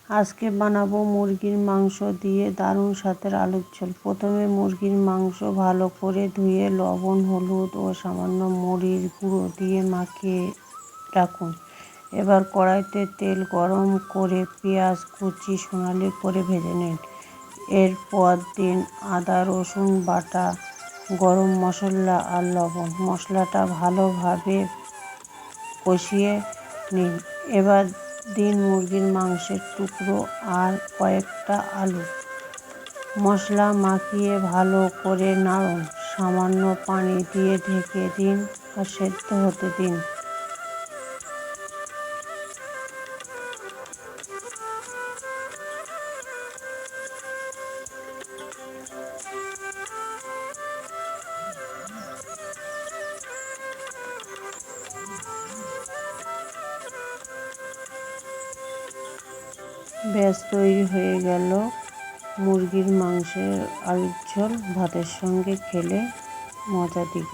আজকে বানাবো মুরগির মাংস দিয়ে দারুণ স্বাদের আলুর ঝোল। প্রথমে মুরগির মাংস ভালো করে ধুয়ে লবণ, হলুদ ও সামান্য মরিচ গুঁড়ো দিয়ে মাখিয়ে রাখুন। এবার কড়াইতে তেল গরম করে পেঁয়াজ কুচি সোনালি করে ভেজে নিন। এরপর দিন আদা রসুন বাটা, গরম মশলা আর লবণ। মশলাটা ভালোভাবে কষিয়ে নিন। এবার দিন মুরগির মাংসের টুকরো আর কয়েকটা আলু। মশলা মাখিয়ে ভালো করে নাড়ুন। সামান্য পানি দিয়ে ঢেকে দিন আর সেদ্ধ হতে দিন। ব্যাস তৈরি হয়ে গেল মুরগির মাংসের আলুর ঝোল। ভাতের সঙ্গে খেলে মজা দিবে।